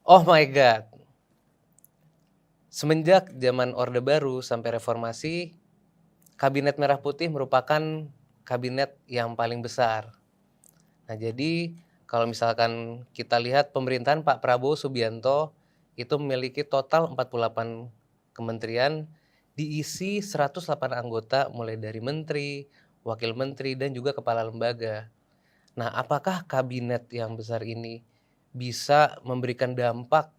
Oh my God. Semenjak zaman Orde Baru sampai Reformasi, Kabinet Merah Putih merupakan kabinet yang paling besar. Nah, jadi kalau misalkan kita lihat pemerintahan Pak Prabowo Subianto itu memiliki total 48 kementerian, diisi 108 anggota mulai dari menteri, wakil menteri, dan juga kepala lembaga. Nah, apakah kabinet yang besar ini bisa memberikan dampak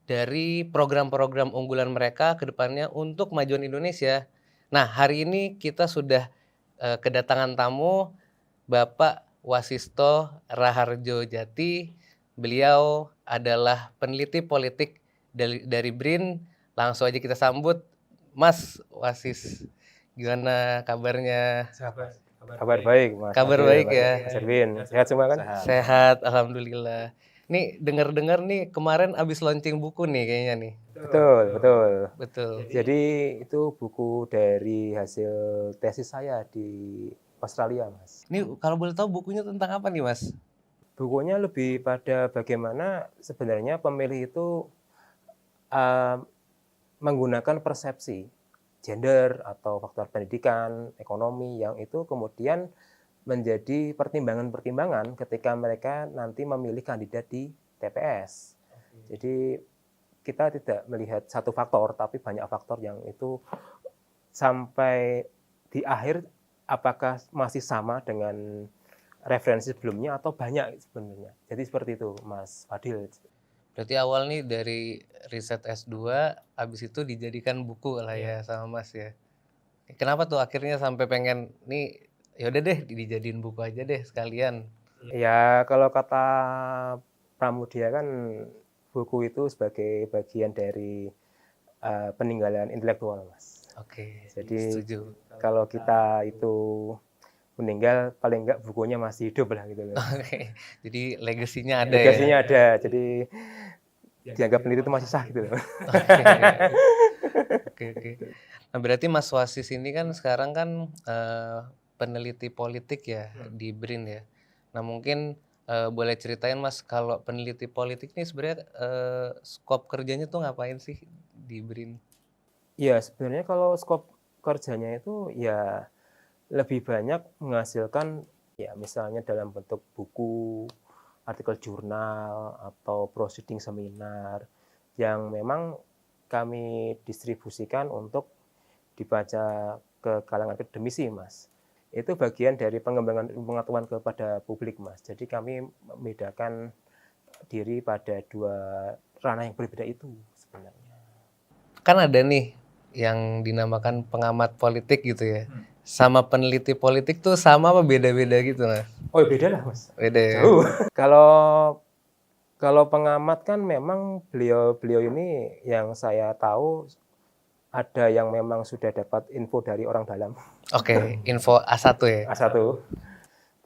dari program-program unggulan mereka ke depannya untuk kemajuan Indonesia? Nah, hari ini kita sudah kedatangan tamu Bapak Wasisto Raharjo Jati. Beliau adalah peneliti politik dari BRIN. Langsung aja kita sambut Mas Wasis. Gimana kabarnya? Kabar baik, Mas. Kabar baik ya. Mas Erwin. Sehat semua kan? Sehat, alhamdulillah. Nih dengar-dengar nih kemarin abis launching buku nih kayaknya nih. Betul, betul. Betul. Jadi itu buku dari hasil tesis saya di Australia, Mas. Ini kalau boleh tahu bukunya tentang apa nih, Mas? Bukunya lebih pada bagaimana sebenarnya pemilih itu uh, menggunakan persepsi gender atau faktor pendidikan, ekonomi yang itu kemudian menjadi pertimbangan-pertimbangan ketika mereka nanti memilih kandidat di TPS. Jadi kita tidak melihat satu faktor, tapi banyak faktor yang itu sampai di akhir apakah masih sama dengan referensi sebelumnya atau banyak sebenarnya. Jadi seperti itu, Mas Fadil. Berarti awal nih dari riset S2, habis itu dijadikan buku lah ya sama Mas ya. Kenapa tuh akhirnya sampai pengen nih ya udah deh dijadiin buku aja deh sekalian. Ya kalau kata Pramudia kan buku itu sebagai bagian dari peninggalan intelektual, Mas. Oke, Jadi setuju. kalau kita itu meninggal paling enggak bukunya masih hidup lah gitu loh. Oke, jadi legasinya ada Legasinya ya. ada, jadi dianggap peneliti itu masih sah gitu loh. Oke, oke. Nah berarti Mas Wasis ini kan sekarang kan peneliti politik ya di BRIN ya. Nah mungkin boleh ceritain Mas kalau peneliti politik ini sebenarnya skop kerjanya tuh ngapain sih di BRIN? Ya sebenarnya kalau skop kerjanya itu ya lebih banyak menghasilkan ya misalnya dalam bentuk buku, artikel jurnal, atau proceeding seminar yang memang kami distribusikan untuk dibaca ke kalangan akademisi, Mas. Itu bagian dari pengembangan pengetahuan kepada publik, Mas. Jadi kami membedakan diri pada dua ranah yang berbeda itu sebenarnya. Kan ada nih yang dinamakan pengamat politik gitu ya. Sama peneliti politik tuh sama apa beda-beda gitu Mas? Oh beda lah, Mas. Beda ya? Jauh. Kalau pengamat kan memang beliau ini yang saya tahu ada yang memang sudah dapat info dari orang dalam. Oke, info A1 ya? A1.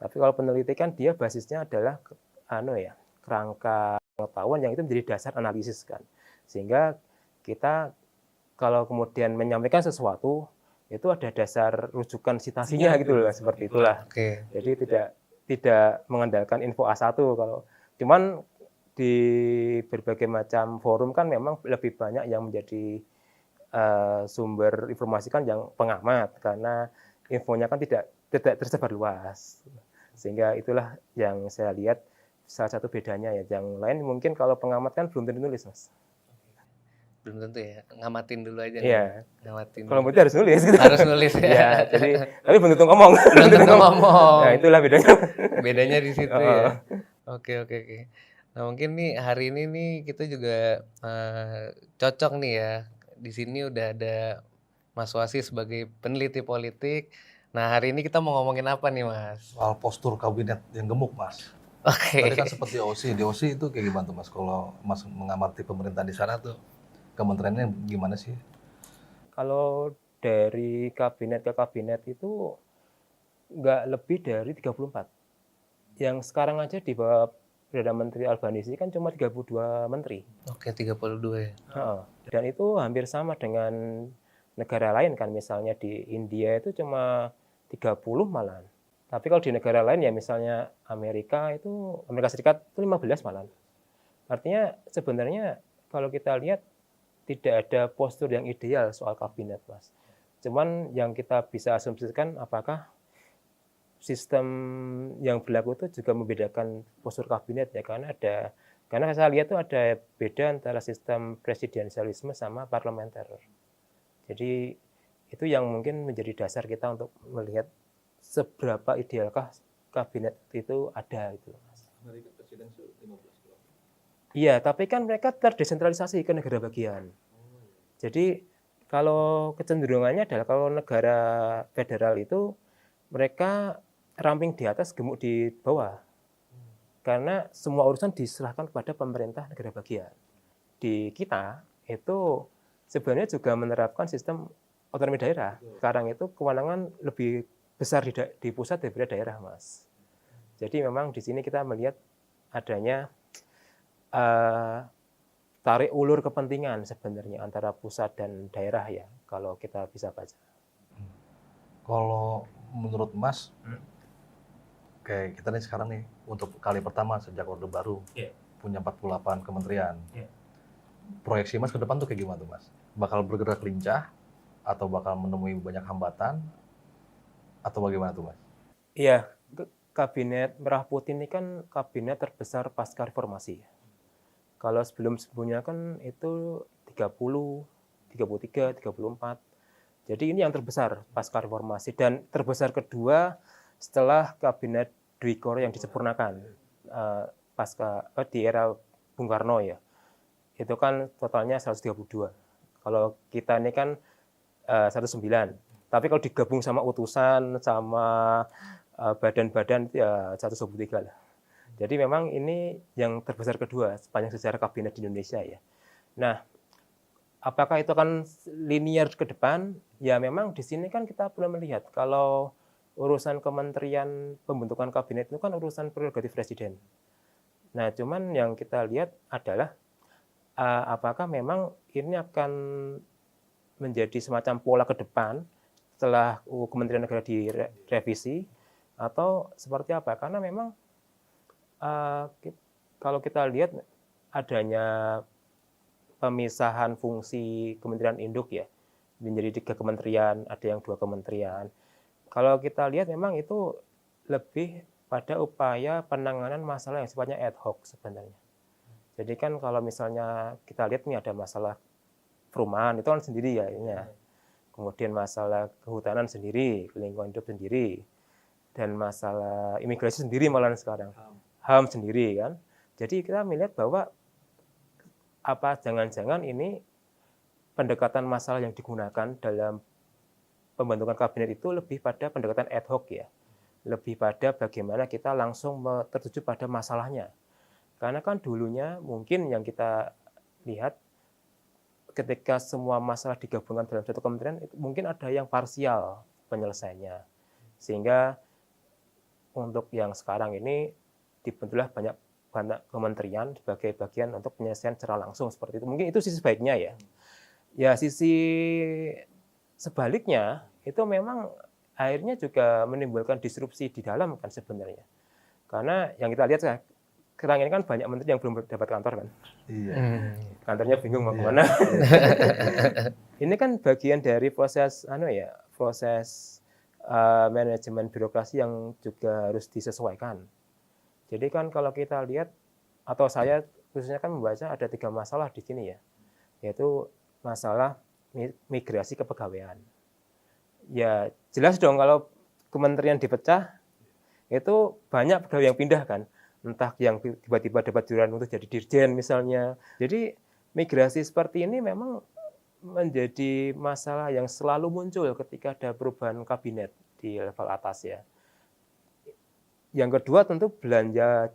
Tapi kalau peneliti kan dia basisnya adalah kerangka pengetahuan yang itu menjadi dasar analisis kan. Sehingga kita kalau kemudian menyampaikan sesuatu itu ada dasar rujukan citasinya gitu loh, seperti itulah. Oke. Jadi tidak mengandalkan info A1 kalau cuman di berbagai macam forum kan memang lebih banyak yang menjadi sumber informasi kan yang pengamat karena infonya kan tidak tersebar luas. Sehingga itulah yang saya lihat salah satu bedanya ya. Yang lain mungkin kalau pengamat kan belum tentu nulis, Mas. Belum tentu ya, ngamatin dulu aja Iya. nih. Ngamatin. Kalau berarti harus nulis gitu. Harus nulis ya. Ya, jadi tapi belum tentu ngomong. Belum tentu ngomong. Nah, itulah bedanya. Bedanya di situ ya. Oke, oke, oke. Nah, mungkin nih hari ini nih kita juga cocok nih ya. Di sini udah ada Mas Wasis sebagai peneliti politik. Nah, hari ini kita mau ngomongin apa nih, Mas? Soal postur kabinet yang gemuk, Mas. Oke. Tadi kan seperti di OSI itu kayak gimana tuh, Mas? Kalau Mas mengamati pemerintahan di sana tuh, kementeriannya gimana sih? Kalau dari kabinet ke kabinet itu nggak lebih dari 34. Yang sekarang aja di bawah Perdana Menteri Albanisi kan cuma 32 menteri. Oke, 32 ya. Dan itu hampir sama dengan negara lain kan, misalnya di India itu cuma 30 malahan. Tapi kalau di negara lain ya misalnya Amerika Serikat itu 15 malahan. Artinya sebenarnya kalau kita lihat tidak ada postur yang ideal soal kabinet, Mas. Cuman yang kita bisa asumsikan apakah sistem yang berlaku itu juga membedakan postur kabinet ya, karena saya lihat tuh ada beda antara sistem presidensialisme sama parlementer. Jadi itu yang mungkin menjadi dasar kita untuk melihat seberapa idealkah kabinet itu ada itu, Mas. Amerika presiden itu 15 kilo. Iya, tapi kan mereka terdesentralisasi ke negara bagian. Jadi kalau kecenderungannya adalah kalau negara federal itu mereka ramping di atas, gemuk di bawah. Karena semua urusan diserahkan kepada pemerintah negara bagian. Di kita itu sebenarnya juga menerapkan sistem otonomi daerah. Sekarang itu kewenangan lebih besar di pusat daripada daerah, Mas. Jadi memang di sini kita melihat adanya tarik ulur kepentingan sebenarnya antara pusat dan daerah ya, kalau kita bisa baca. Kalau menurut Mas, kayak kita nih sekarang nih, untuk kali pertama sejak Orde Baru, punya 48 kementerian. Proyeksi Mas ke depan tuh kayak gimana tuh Mas? Bakal bergerak lincah, atau bakal menemui banyak hambatan, atau bagaimana tuh Mas? Iya, kabinet Merah Putih ini kan kabinet terbesar pasca reformasi. Kalau sebelum-sebelumnya kan itu 30, 33, 34. Jadi ini yang terbesar pasca reformasi dan terbesar kedua setelah kabinet Dwi Koryo yang disempurnakan di era Bung Karno ya. Itu kan totalnya 132. Kalau kita ini kan 109. Tapi kalau digabung sama utusan sama badan-badan ya 123 lah. Jadi memang ini yang terbesar kedua sepanjang sejarah kabinet di Indonesia ya. Nah, apakah itu akan linear ke depan? Ya memang di sini kan kita perlu melihat kalau urusan kementerian pembentukan kabinet itu kan urusan prerogatif presiden. Nah, cuman yang kita lihat adalah apakah memang ini akan menjadi semacam pola ke depan setelah Kementerian Negara direvisi atau seperti apa? Karena memang kalau kita lihat adanya pemisahan fungsi kementerian induk ya menjadi 3 kementerian, ada yang 2 kementerian. Kalau kita lihat memang itu lebih pada upaya penanganan masalah yang sifatnya ad hoc sebenarnya. Jadi kan kalau misalnya kita lihat nih ada masalah perumahan itu kan sendiri ya ini ya. Kemudian masalah kehutanan sendiri, lingkungan hidup sendiri, dan masalah imigrasi sendiri malah sekarang. HAM sendiri kan. Jadi kita melihat bahwa apa jangan-jangan ini pendekatan masalah yang digunakan dalam pembentukan kabinet itu lebih pada pendekatan ad hoc ya. Lebih pada bagaimana kita langsung tertuju pada masalahnya. Karena kan dulunya mungkin yang kita lihat ketika semua masalah digabungkan dalam satu kementerian itu mungkin ada yang parsial penyelesaiannya. Sehingga untuk yang sekarang ini dibentuklah banyak kementerian sebagai bagian untuk penyelesaian secara langsung seperti itu. Mungkin itu sisi baiknya ya. Ya sisi sebaliknya itu memang akhirnya juga menimbulkan disrupsi di dalam kan sebenarnya. Karena yang kita lihat sekarang ini kan banyak menteri yang belum dapat kantor kan. Iya. Kantornya bingung mau kemana. Ini kan bagian dari proses proses manajemen birokrasi yang juga harus disesuaikan. Jadi kan kalau kita lihat atau saya khususnya kan membaca ada 3 masalah di sini ya, yaitu masalah migrasi kepegawaian. Ya jelas dong kalau kementerian dipecah itu banyak pegawai yang pindah kan, entah yang tiba-tiba dapat julukan untuk jadi dirjen misalnya. Jadi migrasi seperti ini memang menjadi masalah yang selalu muncul ketika ada perubahan kabinet di level atas ya. Yang kedua tentu belanja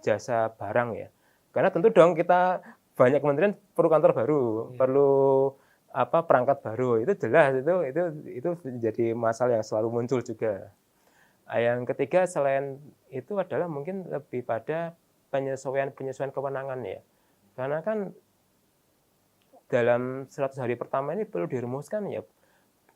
jasa barang ya. Karena tentu dong kita banyak kementerian perlu kantor baru, perlu perangkat baru. Itu jelas itu menjadi masalah yang selalu muncul juga. Yang ketiga selain itu adalah mungkin lebih pada penyesuaian kewenangan ya. Karena kan dalam 100 hari pertama ini perlu dirumuskan ya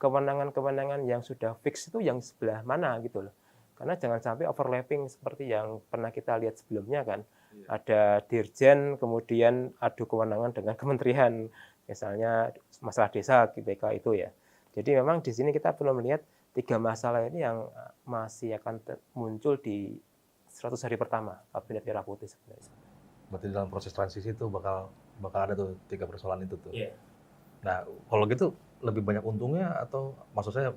kewenangan-kewenangan yang sudah fix itu yang sebelah mana gitu loh. Karena jangan sampai overlapping seperti yang pernah kita lihat sebelumnya kan. Ada dirjen, kemudian adu kewenangan dengan kementerian, misalnya masalah desa GBK itu ya. Jadi memang di sini kita perlu melihat 3 masalah ini yang masih akan muncul di 100 hari pertama Kabinet Merah Putih sebenarnya. Berarti dalam proses transisi itu bakal ada tuh 3 persoalan itu tuh. Nah, kalau gitu lebih banyak untungnya atau maksud saya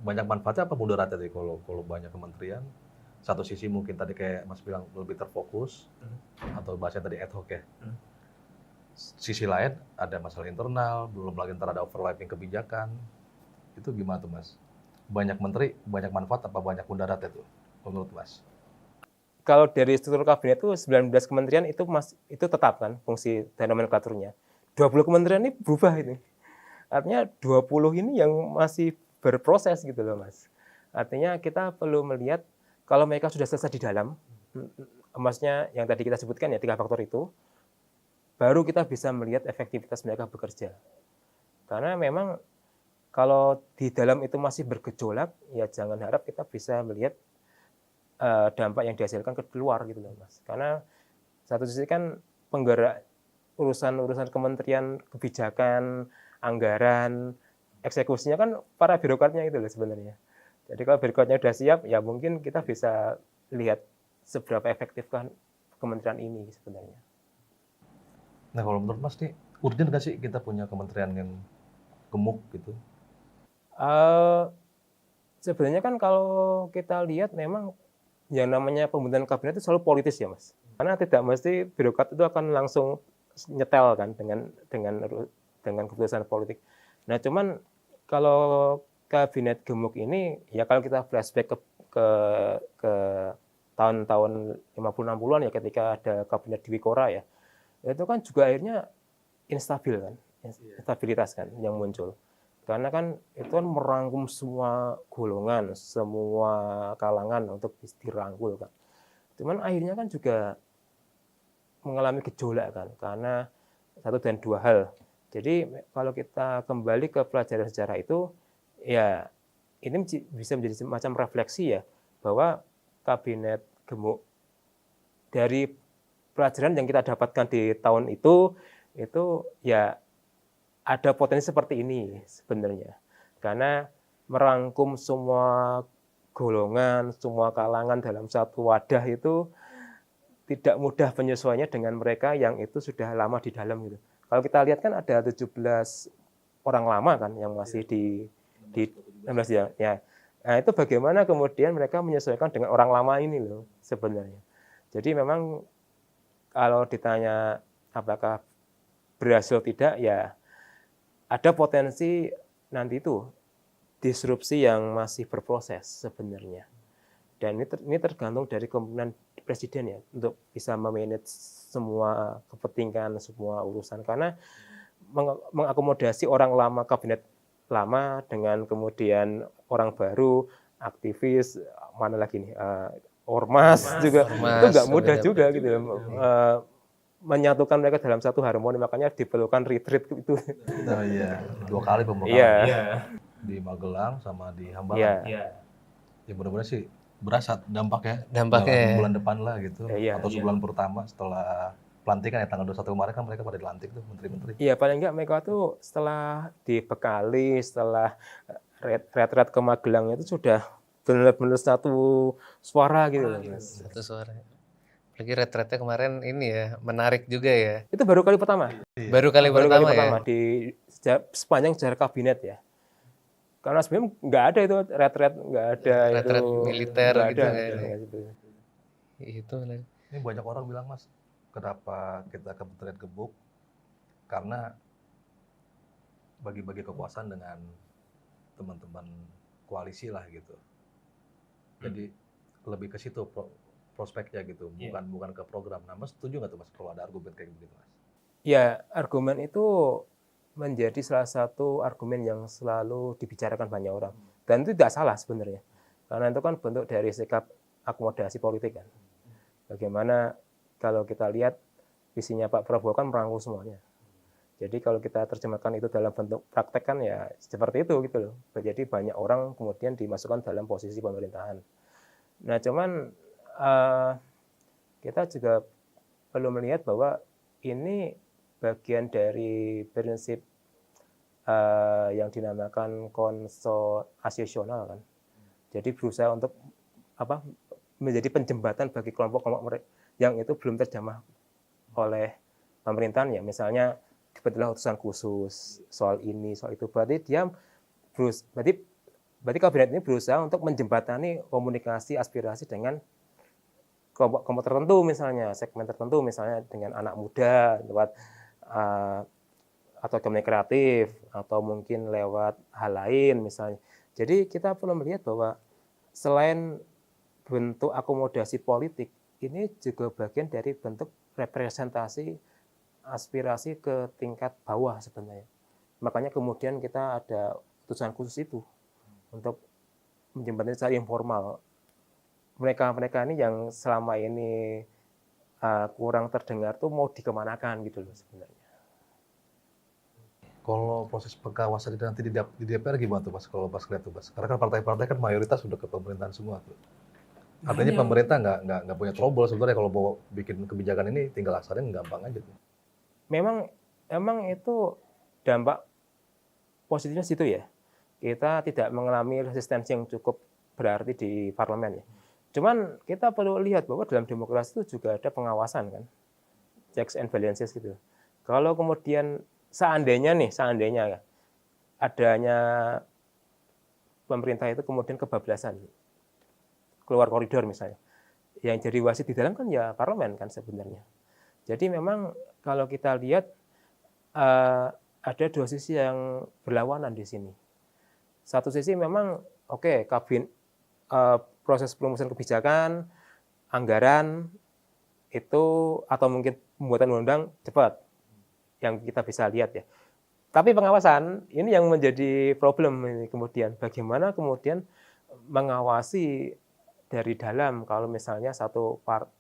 banyak manfaatnya apa mudaratnya tadi kalau banyak kementerian? Satu sisi mungkin tadi kayak Mas bilang lebih terfokus atau bahasanya tadi ad hoc ya. Sisi lain ada masalah internal, belum lagi ntar ada overlapping kebijakan. Itu gimana tuh Mas? Banyak menteri, banyak manfaat apa banyak mudaratnya tuh menurut Mas? Kalau dari struktur kabinet itu 19 kementerian itu tetap kan fungsi dan nomenklaturnya. 20 kementerian ini berubah ini. Artinya 20 ini yang masih berproses gitu loh Mas. Artinya kita perlu melihat kalau mereka sudah selesai di dalam, maksudnya yang tadi kita sebutkan ya 3 faktor itu, baru kita bisa melihat efektivitas mereka bekerja. Karena memang kalau di dalam itu masih bergejolak, ya jangan harap kita bisa melihat dampak yang dihasilkan ke luar gitu loh Mas. Karena satu sisi kan penggerak urusan kementerian, kebijakan, anggaran, eksekusinya kan para birokratnya itu loh sebenarnya. Jadi kalau birokratnya sudah siap, ya mungkin kita bisa lihat seberapa efektif kan kementerian ini sebenarnya. Nah kalau menurut Mas nih, urgent nggak sih kita punya kementerian yang gemuk gitu? Sebenarnya kan kalau kita lihat memang yang namanya pembentukan kabinet itu selalu politis ya Mas. Karena tidak mesti birokrat itu akan langsung nyetel kan dengan keputusan politik. Nah cuman kalau kabinet gemuk ini ya kalau kita flashback ke tahun-tahun 50-60-an ya ketika ada kabinet Dwi Kora ya, itu kan juga akhirnya instabil kan, instabilitas kan yang muncul. Karena kan itu kan merangkum semua golongan, semua kalangan untuk dirangkul kan. Cuman akhirnya kan juga mengalami gejolak kan, karena satu dan dua hal. Jadi kalau kita kembali ke pelajaran sejarah itu, ya ini bisa menjadi semacam refleksi ya, bahwa kabinet gemuk dari pelajaran yang kita dapatkan di tahun itu ya ada potensi seperti ini sebenarnya. Karena merangkum semua golongan, semua kalangan dalam satu wadah itu tidak mudah penyesuaiannya dengan mereka yang itu sudah lama di dalam gitu. Kalau kita lihat kan ada 17 orang lama kan yang masih di 16 ya. Nah, itu bagaimana kemudian mereka menyesuaikan dengan orang lama ini loh sebenarnya. Jadi memang kalau ditanya apakah berhasil tidak ya ada potensi nanti itu disrupsi yang masih berproses sebenarnya. Dan ini tergantung dari kemungkinan presiden ya untuk bisa memanage semua kepentingan, semua urusan. Karena mengakomodasi orang lama, kabinet lama dengan kemudian orang baru, aktivis, mana lagi nih, ormas juga, itu nggak mudah juga gitu. Menyatukan mereka dalam satu harmoni, makanya diperlukan retreat itu. Oh iya, 2 kali pembekalan. Iya. Di Magelang sama di Hambalang. Iya. Ya mudah-mudahan sih berasa dampaknya. Dampaknya. Bulan depan lah gitu. Iya. Atau sebulan pertama setelah pelantikan ya tanggal 21 kemarin kan mereka pada dilantik tuh menteri-menteri. Iya, paling enggak mereka tuh setelah dibekali, setelah retret ke Magelang itu sudah benar-benar satu suara gitu loh, Mas. Satu suara. Apalagi retretnya kemarin ini ya, menarik juga ya. Itu baru kali pertama. Baru kali pertama ya. Di sepanjang sejarah kabinet ya. Karena sebenarnya nggak ada itu retret, nggak ada Retret itu militer nggak gitu ada, kan. gitu. Itu. Ini banyak orang bilang Mas, kenapa kita kementerian gebuk? Karena bagi-bagi kekuasaan dengan teman-teman koalisi lah gitu. Jadi lebih ke situ prospeknya gitu, bukan ke program. Nah, Mas setuju nggak tuh Mas kalau ada argumen kayak gitu Mas? Ya, argumen itu menjadi salah satu argumen yang selalu dibicarakan banyak orang. Dan itu tidak salah sebenarnya. Karena itu kan bentuk dari sikap akomodasi politik kan. Bagaimana kalau kita lihat visinya Pak Prabowo kan merangkul semuanya. Jadi kalau kita terjemahkan itu dalam bentuk praktek kan ya seperti itu gitu loh. Jadi banyak orang kemudian dimasukkan dalam posisi pemerintahan. Nah, cuman kita juga perlu melihat bahwa ini bagian dari prinsip yang dinamakan konsol asosiasional kan. Jadi berusaha untuk menjadi penjembatan bagi kelompok-kelompok yang itu belum terjamah oleh pemerintahan ya. Misalnya dibentuklah utusan khusus soal ini, soal itu. Berarti kabinet ini berusaha untuk menjembatani komunikasi aspirasi dengan kelompok tertentu misalnya, segmen tertentu misalnya dengan anak muda lewat atau ekonomi kreatif atau mungkin lewat hal lain misalnya. Jadi kita perlu melihat bahwa selain bentuk akomodasi politik, ini juga bagian dari bentuk representasi aspirasi ke tingkat bawah sebenarnya. Makanya kemudian kita ada utusan khusus itu untuk menjembatani secara informal. Mereka ini yang selama ini kurang terdengar tuh mau dikemanakan gitu loh sebenarnya. Kalau proses pengawasan itu nanti di DPR gimana tuh Mas, kalau Mas lihat tuh Mas? Karena kan partai-partai kan mayoritas sudah ke pemerintahan semua tuh. Artinya pemerintah nggak punya trouble sebenarnya kalau mau bikin kebijakan ini tinggal laksanain gampang aja tuh. Memang itu dampak positifnya situ ya. Kita tidak mengalami resistensi yang cukup berarti di parlemen ya. Cuman kita perlu lihat bahwa dalam demokrasi itu juga ada pengawasan kan. Checks and balances gitu. Kalau kemudian seandainya adanya pemerintah itu kemudian kebablasan, keluar koridor misalnya, yang jadi wasit di dalam kan ya parlemen kan sebenarnya. Jadi memang kalau kita lihat ada dua sisi yang berlawanan di sini. Satu sisi memang proses perumusan kebijakan, anggaran itu atau mungkin pembuatan undang-undang cepat yang kita bisa lihat ya. Tapi pengawasan ini yang menjadi problem ini kemudian. Bagaimana kemudian mengawasi dari dalam kalau misalnya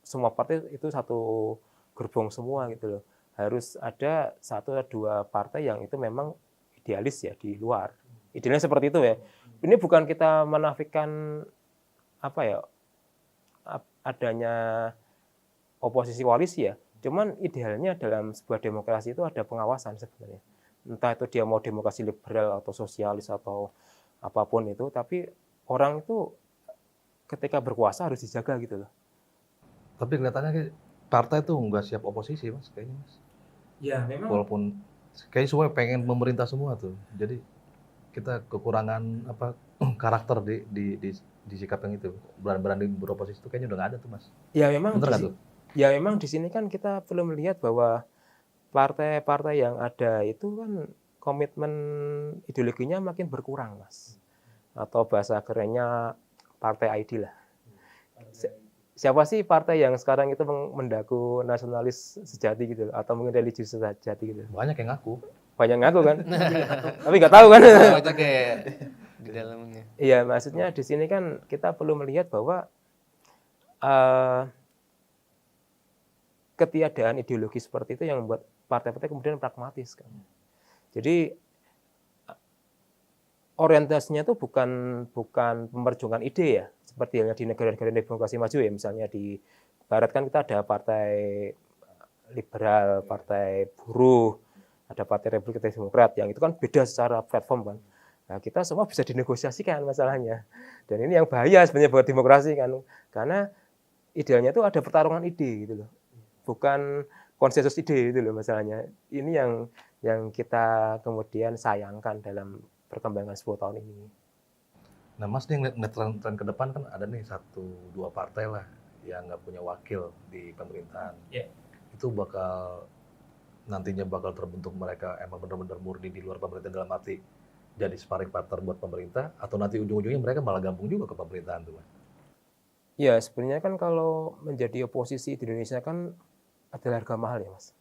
semua partai itu satu gerbong semua gitu loh. Harus ada satu atau dua partai yang itu memang idealis ya di luar. Idealnya seperti itu ya. Ini bukan kita menafikan adanya oposisi koalisi ya. Cuman idealnya dalam sebuah demokrasi itu ada pengawasan sebenarnya. Entah itu dia mau demokrasi liberal atau sosialis atau apapun itu, tapi orang itu ketika berkuasa harus dijaga gitu loh. Tapi kelihatannya partai tuh nggak siap oposisi Mas, kayaknya Mas. Ya memang. Walaupun kayaknya semua pengen pemerintah semua tuh. Jadi kita kekurangan karakter di sikap yang itu. Berani beroposisi itu kayaknya udah nggak ada tuh Mas. Ya memang. Bener nggak tuh? Ya memang di sini kan kita perlu melihat bahwa partai-partai yang ada itu kan komitmen ideologinya makin berkurang, Mas. Atau bahasa kerennya partai ID lah. Siapa sih partai yang sekarang itu mendaku nasionalis sejati gitu atau mungkin religius sejati gitu? Banyak yang ngaku. Banyak ngaku kan? Tapi nggak tahu kan? Itu kayak di dalamnya. Iya, maksudnya di sini kan kita perlu melihat bahwa ketiadaan ideologi seperti itu yang membuat partai-partai kemudian pragmatis kan. Jadi orientasinya itu bukan pemerjuangan ide ya, seperti yang di negara-negara demokrasi maju ya, misalnya di Barat kan kita ada partai liberal, partai buruh, ada partai Republik Demokrat yang itu kan beda secara platform kan. Nah, kita semua bisa dinegosiasikan masalahnya. Dan ini yang bahaya sebenarnya buat demokrasi kan, karena idealnya itu ada pertarungan ide gitu loh. Bukan konsensus ide itu loh masalahnya. Ini yang kita kemudian sayangkan dalam perkembangan 10 tahun ini. Nah Mas nih ngeliat tren ke depan kan ada nih 1-2 partai lah yang nggak punya wakil di pemerintahan. Yeah. Itu nantinya bakal terbentuk mereka emang benar-benar murni di luar pemerintah dalam arti jadi sparring partner buat pemerintah atau nanti ujung-ujungnya mereka malah gabung juga ke pemerintahan tuh Mas? Ya sebenarnya kan kalau menjadi oposisi di Indonesia kan adalah harga mahal ya Mas.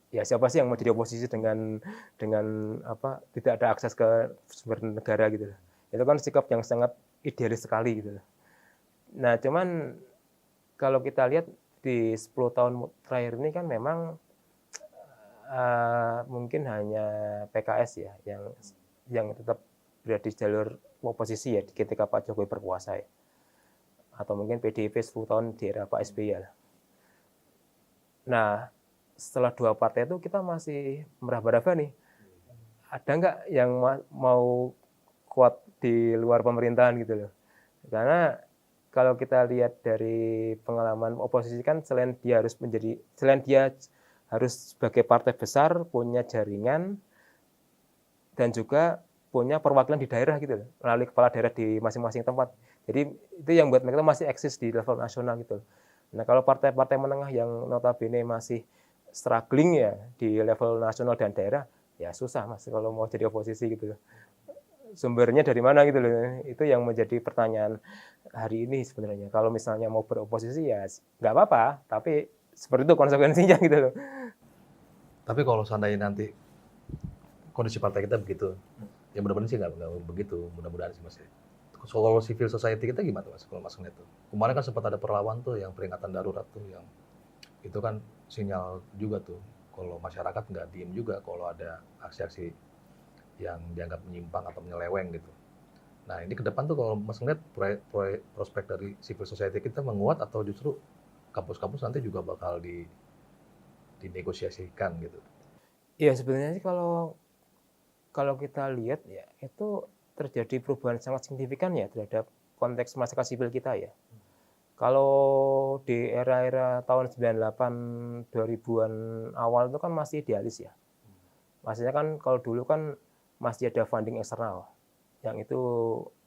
Ya siapa sih yang mau jadi oposisi dengan tidak ada akses ke sumber negara gitu. Itu kan sikap yang sangat idealis sekali gitu. Nah cuman kalau kita lihat di 10 tahun terakhir ini kan memang mungkin hanya PKS ya yang tetap berada di jalur oposisi ya ketika Pak Jokowi berkuasa ya. atau mungkin PDIP 10 tahun di era Pak SBY lah. Nah, setelah 2 partai itu kita masih meraba-raba nih. Ada nggak yang mau kuat di luar pemerintahan gitu loh. Karena kalau kita lihat dari pengalaman oposisi kan selain dia harus sebagai partai besar punya jaringan dan juga punya perwakilan di daerah gitu loh, melalui kepala daerah di masing-masing tempat. Jadi itu yang buat mereka masih eksis di level nasional gitu. Nah, kalau partai-partai menengah yang notabene masih struggling ya di level nasional dan daerah, ya susah Mas kalau mau jadi oposisi gitu loh. Sumbernya dari mana gitu loh. Itu yang menjadi pertanyaan hari ini sebenarnya. Kalau misalnya mau beroposisi ya nggak apa-apa, tapi seperti itu konsekuensinya gitu loh. Tapi kalau seandainya nanti kondisi partai kita begitu, ya mudah-mudahan sih nggak begitu, mudah-mudahan sih Mas. Kalau civil society kita gimana Mas, kalau Mas ngeliat tuh? Kemarin kan sempat ada perlawan tuh yang peringatan darurat tuh, yang itu kan sinyal juga tuh, kalau masyarakat nggak diem juga kalau ada aksi-aksi yang dianggap menyimpang atau menyeleweng gitu. Nah ini ke depan tuh kalau Mas ngeliat prospek dari civil society kita menguat atau justru kampus-kampus nanti juga bakal dinegosiasikan gitu? Iya sebenarnya sih kalau kita lihat ya itu terjadi perubahan sangat signifikan ya terhadap konteks masyarakat sipil kita ya. Kalau di era-era tahun 98 2000-an awal itu kan masih idealis ya. Maksudnya kan kalau dulu kan masih ada funding eksternal yang itu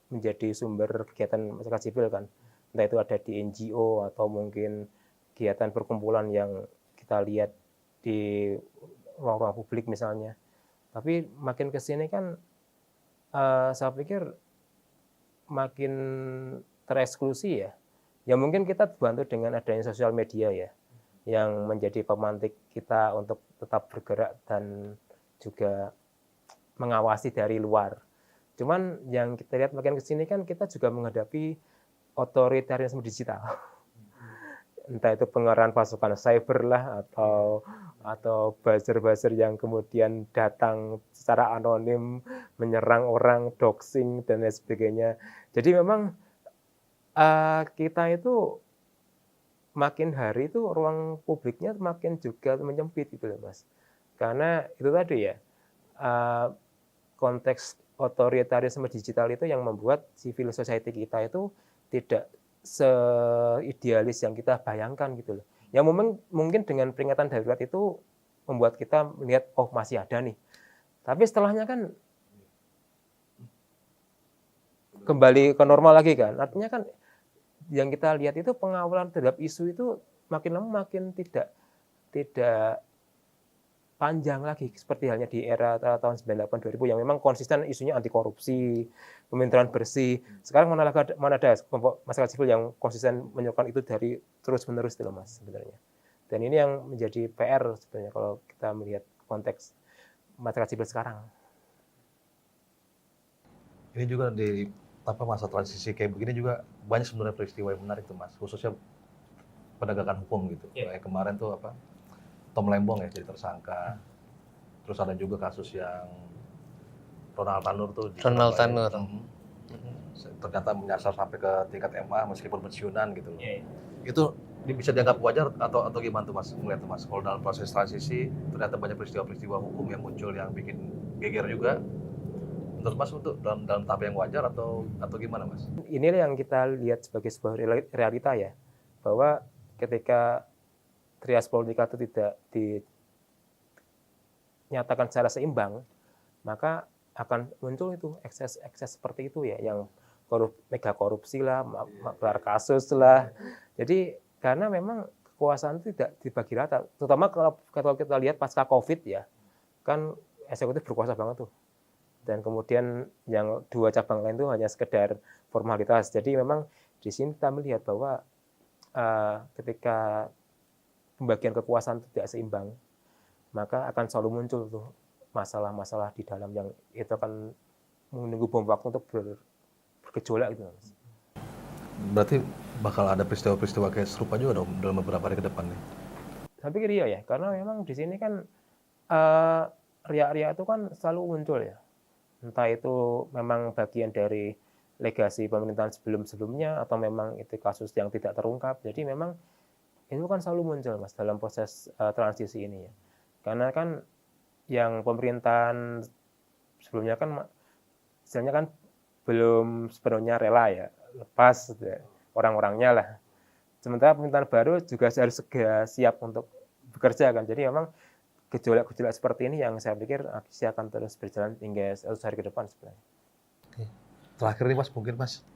menjadi sumber kegiatan masyarakat sipil kan. Entah itu ada di NGO atau mungkin kegiatan perkumpulan yang kita lihat di ruang-ruang publik misalnya. Tapi makin ke sini kan saya pikir makin tereksklusi ya. Ya mungkin kita dibantu dengan adanya sosial media ya, yang menjadi pemantik kita untuk tetap bergerak dan juga mengawasi dari luar. Cuman yang kita lihat makin ke sini kan kita juga menghadapi otoritarianisme digital. Entah itu pengerahan pasukan cyber lah atau buzzer-buzzer yang kemudian datang secara anonim menyerang orang, doxing dan lain sebagainya. Jadi memang kita itu makin hari itu ruang publiknya makin juga menyempit gitu loh Mas. Karena itu tadi ya konteks otoritarisme digital itu yang membuat civil society kita itu tidak seidealis yang kita bayangkan gitu loh. Yang mungkin dengan peringatan darurat itu membuat kita melihat oh masih ada nih. Tapi setelahnya kan kembali ke normal lagi kan. Artinya kan yang kita lihat itu pengawalan terhadap isu itu makin lama makin tidak panjang lagi seperti halnya di era tahun 98 2000 yang memang konsisten isunya anti korupsi, pemerintahan bersih. Sekarang mana ada kelompok masyarakat sipil yang konsisten menyerukan itu dari terus-menerus itu Mas sebenarnya. Dan ini yang menjadi PR sebenarnya kalau kita melihat konteks masyarakat sipil sekarang. Ini juga di masa transisi kayak begini juga banyak sebenarnya peristiwa yang menarik tuh Mas, khususnya penegakan hukum gitu. Kayak kemarin tuh Tom Lembong ya jadi tersangka. Terus ada juga kasus yang Ronald Tanur tuh di Ronald Tanur. Ternyata menyasar sampai ke tingkat MA meskipun pensiunan gitu. Itu bisa dianggap wajar atau gimana tuh Mas melihat tuh Mas? Kalau dalam proses transisi ternyata banyak peristiwa-peristiwa hukum yang muncul yang bikin geger juga. Menurut Mas untuk dalam tahap yang wajar atau gimana Mas? Inilah yang kita lihat sebagai sebuah realita ya, bahwa ketika trias politika itu tidak dinyatakan secara seimbang, maka akan muncul itu ekses seperti itu ya, yang mega korupsi lah, gelar kasus lah. Jadi karena memang kekuasaan itu tidak dibagi rata, terutama kalau kita lihat pasca COVID ya, kan eksekutif berkuasa banget tuh. Dan kemudian yang 2 cabang lain itu hanya sekedar formalitas. Jadi memang di sini kita melihat bahwa ketika pembagian kekuasaan tidak seimbang, maka akan selalu muncul tuh masalah-masalah di dalam yang itu akan menunggu bom waktu untuk bergejolak gitu. Berarti bakal ada peristiwa-peristiwa kayak serupa juga dong dalam beberapa hari ke depan nih? Saya pikir iya ya, karena memang di sini kan riak-riak itu kan selalu muncul ya. Entah itu memang bagian dari legasi pemerintahan sebelum-sebelumnya atau memang itu kasus yang tidak terungkap. Jadi memang itu kan selalu muncul Mas dalam proses transisi ini ya. Karena kan yang pemerintahan sebelumnya kan istilahnya kan belum sepenuhnya rela ya, lepas orang-orangnya lah. Sementara pemerintahan baru juga harus segera siap untuk bekerja kan. Jadi memang gejolak-gejolak seperti ini yang saya pikir akan terus berjalan hingga 100 hari ke depan sebenarnya. Terakhir nih Mas, mungkin Mas,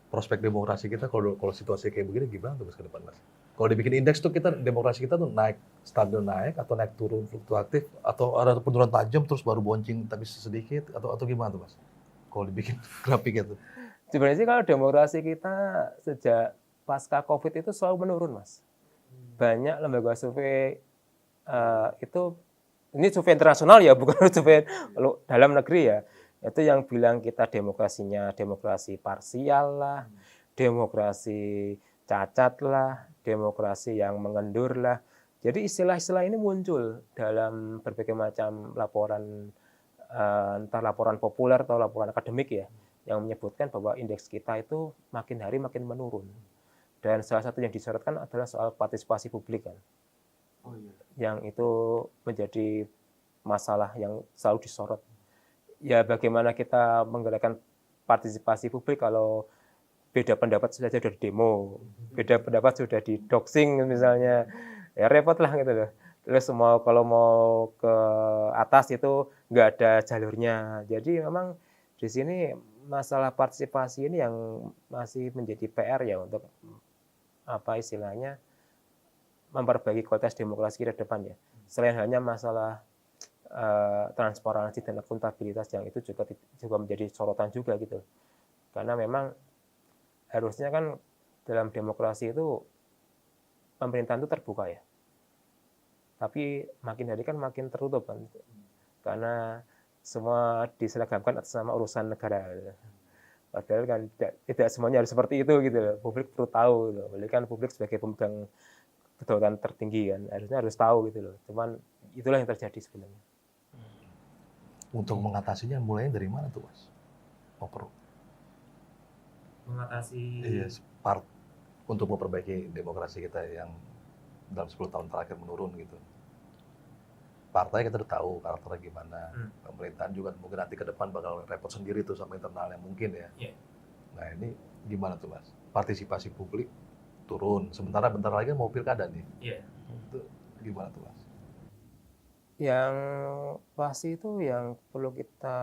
prospek demokrasi kita kalau situasi kayak begini gimana tuh Mas ke depan Mas? Kalau dibikin indeks tuh kita demokrasi kita tuh naik, stabil naik atau naik turun fluktuatif atau ada penurunan tajam terus baru boncing tapi sedikit atau gimana tuh Mas? Kalau dibikin grafik itu. Sebenarnya sih kalau demokrasi kita sejak pasca Covid itu selalu menurun Mas. Banyak lembaga survei itu, ini survei internasional ya, bukan survei dalam negeri ya. Itu yang bilang kita demokrasinya demokrasi parsial lah, demokrasi cacat lah, demokrasi yang mengendur lah. Jadi istilah-istilah ini muncul dalam berbagai macam laporan, entah laporan populer atau laporan akademik ya, yang menyebutkan bahwa indeks kita itu makin hari makin menurun. Dan salah satu yang disorotkan adalah soal partisipasi publik kan. Oh, iya. Yang itu menjadi masalah yang selalu disorot. Ya bagaimana kita menggerakkan partisipasi publik kalau beda pendapat sudah di demo, beda pendapat sudah di doxing misalnya, ya repot lah gitu loh. Terus kalau mau ke atas itu nggak ada jalurnya. Jadi memang di sini masalah partisipasi ini yang masih menjadi PR ya untuk apa istilahnya memperbaiki kualitas demokrasi ke depan ya. Selain hanya masalah transparansi dan akuntabilitas yang itu juga menjadi sorotan juga gitu. Karena memang harusnya kan dalam demokrasi itu pemerintahan itu terbuka ya. Tapi makin hari kan makin tertutup kan. Karena semua diseragamkan atas nama urusan negara. Padahal kan tidak semuanya harus seperti itu gitu loh. Publik perlu tahu gitu. Jadi kan publik sebagai pemegang kedaulatan tertinggi kan harusnya harus tahu gitu loh. Cuman itulah yang terjadi sebenarnya. Untuk mengatasinya mulainya dari mana tuh Mas? Mengatasi untuk memperbaiki demokrasi kita yang dalam 10 tahun terakhir menurun gitu. Partai kita udah tahu karakternya gimana, pemerintahan juga mungkin nanti ke depan bakal repot sendiri tuh sama internalnya mungkin ya. Yeah. Nah ini gimana tuh Mas? Partisipasi publik turun, sementara bentar lagi mau pilkada nih. Yeah. Itu gimana tuh Mas? Yang pasti itu yang perlu kita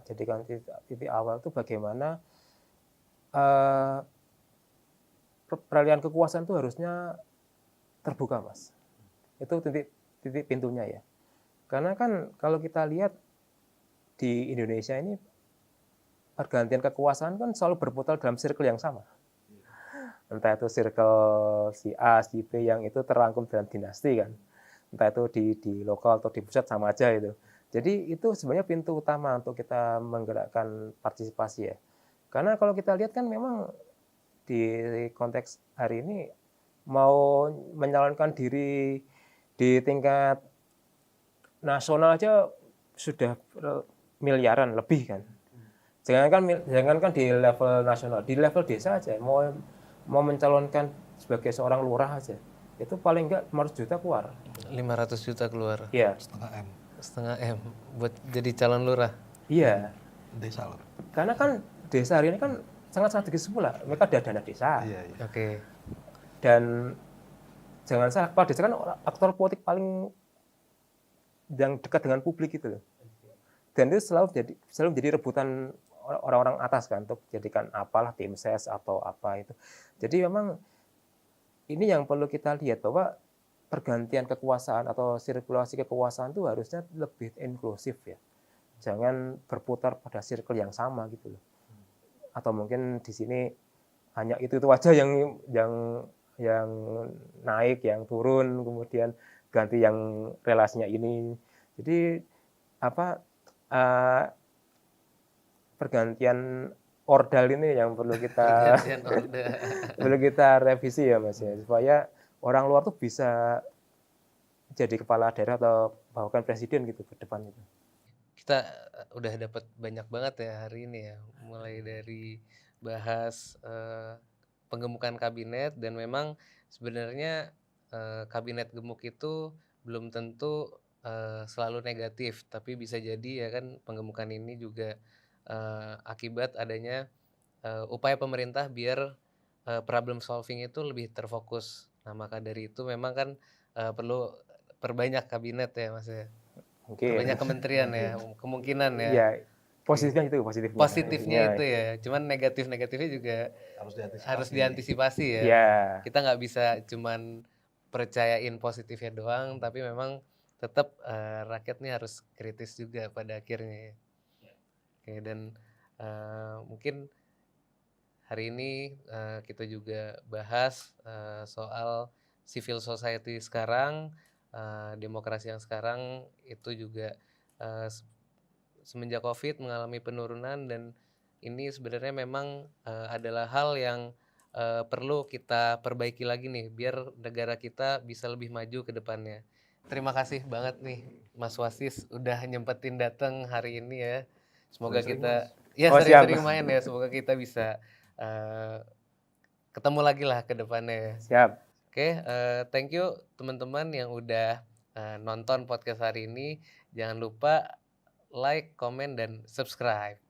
jadikan titik awal itu bagaimana peralihan kekuasaan itu harusnya terbuka Mas. Itu titik pintunya ya. Karena kan kalau kita lihat di Indonesia ini pergantian kekuasaan kan selalu berputar dalam circle yang sama. Entah itu circle si A, si B yang itu terangkum dalam dinasti kan. Entah itu di lokal atau di pusat sama aja itu. Jadi itu sebenarnya pintu utama untuk kita menggerakkan partisipasi ya. Karena kalau kita lihat kan memang di konteks hari ini mau menyalonkan diri di tingkat nasional aja sudah miliaran lebih kan. Jangankan di level nasional, di level desa aja mau mencalonkan sebagai seorang lurah aja. Itu paling enggak 500 juta keluar. 500 juta keluar. Iya. Setengah M buat jadi calon lurah. Iya. Desa loh. Karena kan desa hari ini kan sangat strategis pula. Mereka ada dana desa. Iya. Oke. Dan jangan salah, kepala desa kan aktor politik paling yang dekat dengan publik gitu loh. Dan itu selalu menjadi rebutan orang-orang atas kan untuk jadikan apalah tim ses atau apa itu. Jadi memang ini yang perlu kita lihat bahwa pergantian kekuasaan atau sirkulasi kekuasaan itu harusnya lebih inklusif ya. Jangan berputar pada circle yang sama gitu loh. Atau mungkin di sini hanya itu aja yang naik, yang turun, kemudian ganti yang relasinya ini. Jadi pergantian ordal ini yang perlu kita perlu kita revisi ya Mas ya, supaya orang luar tuh bisa jadi kepala daerah atau bahkan presiden gitu ke depan itu. Kita udah dapat banyak banget ya hari ini ya, mulai dari bahas penggemukan kabinet, dan memang sebenarnya kabinet gemuk itu belum tentu selalu negatif, tapi bisa jadi ya kan penggemukan ini juga akibat adanya upaya pemerintah biar problem solving itu lebih terfokus. Nah, maka dari itu memang kan perlu perbanyak kabinet ya Mas ya. Mungkin. Perbanyak kementerian ya, kemungkinan ya. Ya, positifnya itu, positifnya. Positifnya Ya. itu ya, cuman negatif-negatifnya juga harus diantisipasi ya. Ya. Kita nggak bisa cuman percayain positifnya doang, tapi memang tetap rakyat nih harus kritis juga pada akhirnya. Oke, dan mungkin hari ini kita juga bahas soal civil society sekarang, demokrasi yang sekarang itu juga semenjak COVID mengalami penurunan, dan ini sebenarnya memang adalah hal yang perlu kita perbaiki lagi nih biar negara kita bisa lebih maju ke depannya. Terima kasih banget nih Mas Wasis udah nyempetin datang hari ini ya. Semoga kita sering-sering main ya. Semoga kita bisa ketemu lagi lah ke depannya. Siap. Oke, thank you teman-teman yang udah nonton podcast hari ini. Jangan lupa like, comment, dan subscribe.